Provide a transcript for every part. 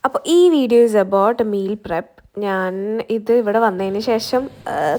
അപ്പോൾ ഈ video is about meal prep. ഞാൻ ഇത് ഇവിടെ വന്നതിന് ശേഷം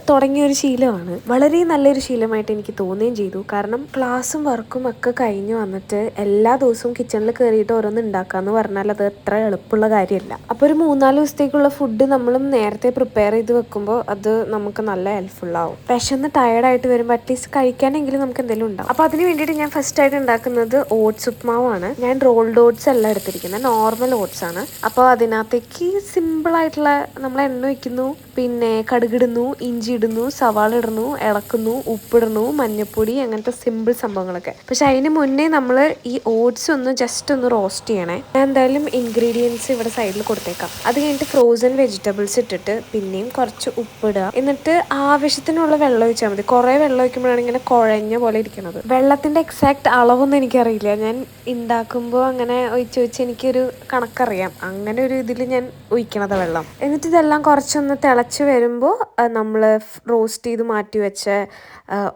തുടങ്ങിയൊരു ശീലമാണ്. വളരെ നല്ലൊരു ശീലമായിട്ട് എനിക്ക് തോന്നുകയും ചെയ്തു. കാരണം ക്ലാസ്സും വർക്കും ഒക്കെ കഴിഞ്ഞ് വന്നിട്ട് എല്ലാ ദിവസവും കിച്ചണിൽ കയറിയിട്ട് ഓരോന്ന് ഉണ്ടാക്കാന്ന് പറഞ്ഞാൽ അത് അത്ര എളുപ്പമുള്ള കാര്യമല്ല. അപ്പോൾ ഒരു 3-4 ദിവസത്തേക്കുള്ള ഫുഡ് നമ്മളും നേരത്തെ പ്രിപ്പയർ ചെയ്ത് വെക്കുമ്പോൾ അത് നമുക്ക് നല്ല ഹെൽപ്ഫുള്ളാവും. വിശന്ന് ടയർഡായിട്ട് വരുമ്പോൾ അറ്റ്ലീസ്റ്റ് കഴിക്കാനെങ്കിലും നമുക്ക് എന്തെങ്കിലും ഉണ്ടാവും. അപ്പോൾ അതിന് വേണ്ടിയിട്ട് ഞാൻ ഫസ്റ്റായിട്ട് ഉണ്ടാക്കുന്നത് ഓട്സ് ഉപ്മാവാണ്. ഞാൻ റോൾഡ് ഓട്സ് അല്ല എടുത്തിരിക്കുന്നത്, നോർമൽ ഓട്സ് ആണ്. അപ്പോൾ അതിനകത്തേക്ക് സിമ്പിളായിട്ടുള്ള നമ്മൾ എണ്ണ വയ്ക്കുന്നു, പിന്നെ കടുകിടുന്നു, ഇഞ്ചി ഇടുന്നു, സവാള ഇടുന്നു, ഇളക്കുന്നു, ഉപ്പിടുന്നു, മഞ്ഞൾപ്പൊടി, അങ്ങനത്തെ സിമ്പിൾ സംഭവങ്ങളൊക്കെ. പക്ഷെ അതിന് മുന്നേ നമ്മൾ ഈ ഓട്സ് ഒന്ന് ജസ്റ്റ് ഒന്ന് റോസ്റ്റ് ചെയ്യണേ. ഞാൻ എന്തായാലും ഇൻഗ്രീഡിയൻസ് ഇവിടെ സൈഡിൽ കൊടുത്തേക്കാം. അത് കഴിഞ്ഞിട്ട് ഫ്രോസൺ വെജിറ്റബിൾസ് ഇട്ടിട്ട് പിന്നെയും കുറച്ച് ഉപ്പിടുക. എന്നിട്ട് ആവശ്യത്തിനുള്ള വെള്ളം ഒഴിച്ചാൽ മതി. കുറേ വെള്ളം ഒഴിക്കുമ്പോഴാണ് ഇങ്ങനെ കുഴഞ്ഞ പോലെ ഇരിക്കുന്നത്. വെള്ളത്തിൻ്റെ എക്സാക്ട് അളവൊന്നും എനിക്കറിയില്ല. ഞാൻ ഉണ്ടാക്കുമ്പോൾ അങ്ങനെ ഒഴിച്ച് എനിക്കൊരു കണക്കറിയാം. അങ്ങനെ ഒരു ഇതിൽ ഞാൻ ഒഴിക്കണത് വെള്ളം. എന്നിട്ട് ഇതെല്ലാം കുറച്ചൊന്ന് തിളച്ച് വരുമ്പോൾ നമ്മൾ റോസ്റ്റ് ചെയ്ത് മാറ്റി വെച്ച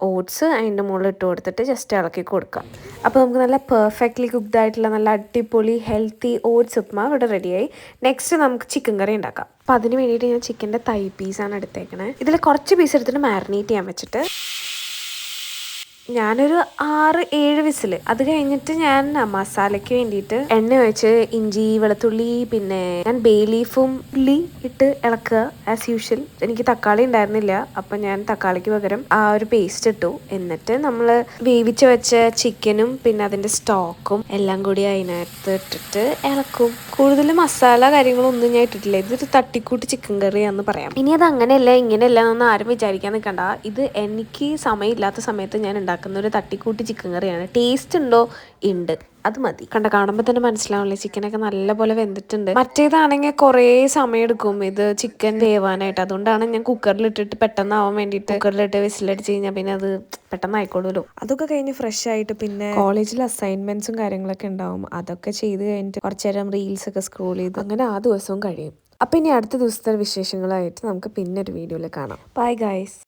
ഓട്സ് അതിൻ്റെ മുകളിൽ ഇട്ട് കൊടുത്തിട്ട് ജസ്റ്റ് ഇളക്കി കൊടുക്കാം. അപ്പോൾ നമുക്ക് നല്ല പെർഫെക്റ്റ്ലി കുക്ക്ഡ് ആയിട്ടുള്ള നല്ല അടിപൊളി ഹെൽത്തി ഓട്സ് ഉപ്മാവ് ഇവിടെ റെഡിയായി. നെക്സ്റ്റ് നമുക്ക് ചിക്കൻ കറി ഉണ്ടാക്കാം. അപ്പോൾ അതിന് വേണ്ടിയിട്ട് ഞാൻ ചിക്കൻ്റെ തൈ പീസാണ് എടുത്തേക്കണേ. ഇതിൽ കുറച്ച് പീസ് എടുത്തിട്ട് മാരിനേറ്റ് ചെയ്യാൻ വെച്ചിട്ട് ഞാനൊരു 6-7 വിസിൽ. അത് കഴിഞ്ഞിട്ട് ഞാൻ മസാലയ്ക്ക് വേണ്ടിയിട്ട് എണ്ണ ഒഴിച്ച് ഇഞ്ചി, വെളുത്തുള്ളി, പിന്നെ ഞാൻ ബേ ലീഫും ഉള്ളി ഇട്ട് ഇളക്കുക ആസ് യൂഷ്വൽ. എനിക്ക് തക്കാളി ഉണ്ടായിരുന്നില്ല, അപ്പം ഞാൻ തക്കാളിക്ക് പകരം ആ ഒരു പേസ്റ്റ് ഇട്ടു. എന്നിട്ട് നമ്മൾ വേവിച്ച് വെച്ച ചിക്കനും പിന്നെ അതിൻ്റെ സ്റ്റോക്കും എല്ലാം കൂടി അതിനകത്ത് ഇട്ടിട്ട് ഇളക്കും. കൂടുതൽ മസാല കാര്യങ്ങളൊന്നും ഞാൻ ഇട്ടിട്ടില്ല. ഇതൊരു തട്ടിക്കൂട്ട് ചിക്കൻ കറിയാന്ന് പറയാം. ഇനി അത് അങ്ങനെയല്ല ഇങ്ങനെയല്ല എന്നൊന്നും ആരും വിചാരിക്കാൻ നിൽക്കണ്ട. ഇത് എനിക്ക് സമയമില്ലാത്ത സമയത്ത് ഞാൻ ഉണ്ടാക്കുന്ന ഒരു തട്ടിക്കൂട്ടി ചിക്കൻ കറിയാണ്. ടേസ്റ്റ് ഉണ്ടോ? ഉണ്ട്, അത് മതി. കാണുമ്പോൾ തന്നെ മനസ്സിലാവില്ലേ ചിക്കനൊക്കെ നല്ലപോലെ വെന്തിട്ടുണ്ട്. മറ്റേതാണെങ്കിൽ കുറേ സമയം എടുക്കും ഇത് ചിക്കൻ വേവാനായിട്ട്. അതുകൊണ്ടാണ് ഞാൻ കുക്കറിലിട്ടിട്ട് പെട്ടെന്നാവാൻ വേണ്ടിയിട്ട് കുക്കറിലിട്ട് വിസിലടിച്ച് കഴിഞ്ഞാൽ പിന്നെ അത് പെട്ടെന്ന് ആയിക്കോളൂല്ലോ. അതൊക്കെ കഴിഞ്ഞ് ഫ്രഷ് ആയിട്ട് പിന്നെ കോളേജിൽ അസൈൻമെന്റ്സും കാര്യങ്ങളൊക്കെ ഉണ്ടാവും. അതൊക്കെ ചെയ്ത് കഴിഞ്ഞിട്ട് കുറച്ച് നേരം റീൽസ് ഒക്കെ സ്ക്രോൾ ചെയ്ത് അങ്ങനെ ആ ദിവസവും കഴിയും. അപ്പം ഇനി അടുത്ത ദിവസത്തെ വിശേഷങ്ങളായിട്ട് നമുക്ക് പിന്നെ ഒരു വീഡിയോയിൽ കാണാം. Bye guys.